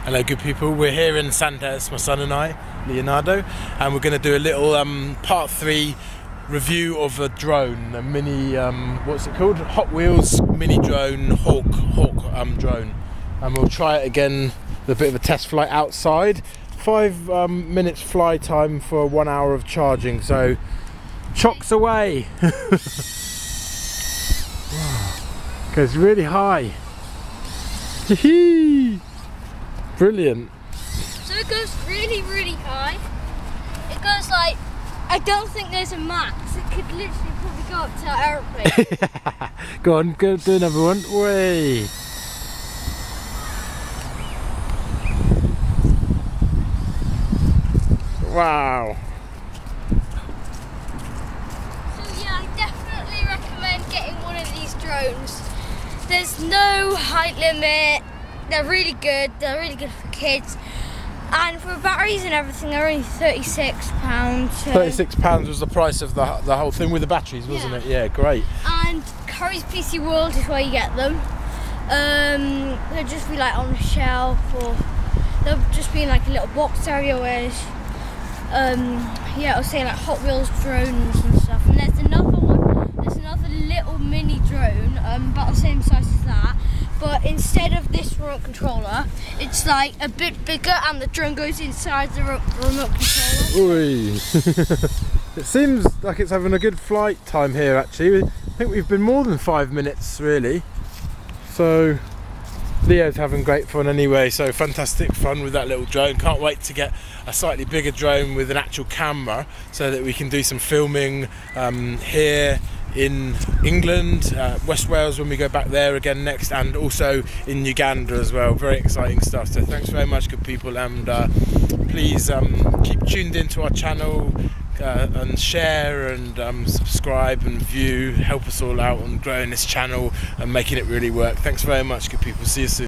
Hello good people, we're here in Sandhurst, my son and I, Leonardo, and we're going to do a little part 3 review of a drone, a mini, what's it called? Hot Wheels mini drone, Hawk drone. And we'll try it again, a bit of a test flight outside. 5 minutes fly time for 1 hour of charging, so chocks away. Goes really high. Brilliant. So it goes really, really high. It goes like, I don't think there's a max. It could literally probably go up to our aeroplane. Go on, go do another one. Way. Wow. So yeah, I definitely recommend getting one of these drones. There's no height limit. They're really good for kids, and for batteries and everything they're only £36. So. £36 was the price of the whole thing with the batteries, wasn't it? Yeah, great. And Curry's PC World is where you get them. They'll just be like on the shelf, or they'll just be in like a little box area where yeah, it'll say like Hot Wheels drones and stuff. And there's another one, there's another little mini drone, about the same size as that. But instead of this remote controller, it's like a bit bigger, and the drone goes inside the remote controller. Oi. It seems like it's having a good flight time here actually. I think we've been more than 5 minutes really. So Leo's having great fun anyway, so fantastic fun with that little drone. Can't wait to get a slightly bigger drone with an actual camera so that we can do some filming here in England, West Wales when we go back there again next, and also in Uganda as well. Very exciting stuff. So thanks very much good people, and please keep tuned into our channel and share and subscribe and view. Help us all out on growing this channel and making it really work. Thanks very much good people. See you soon.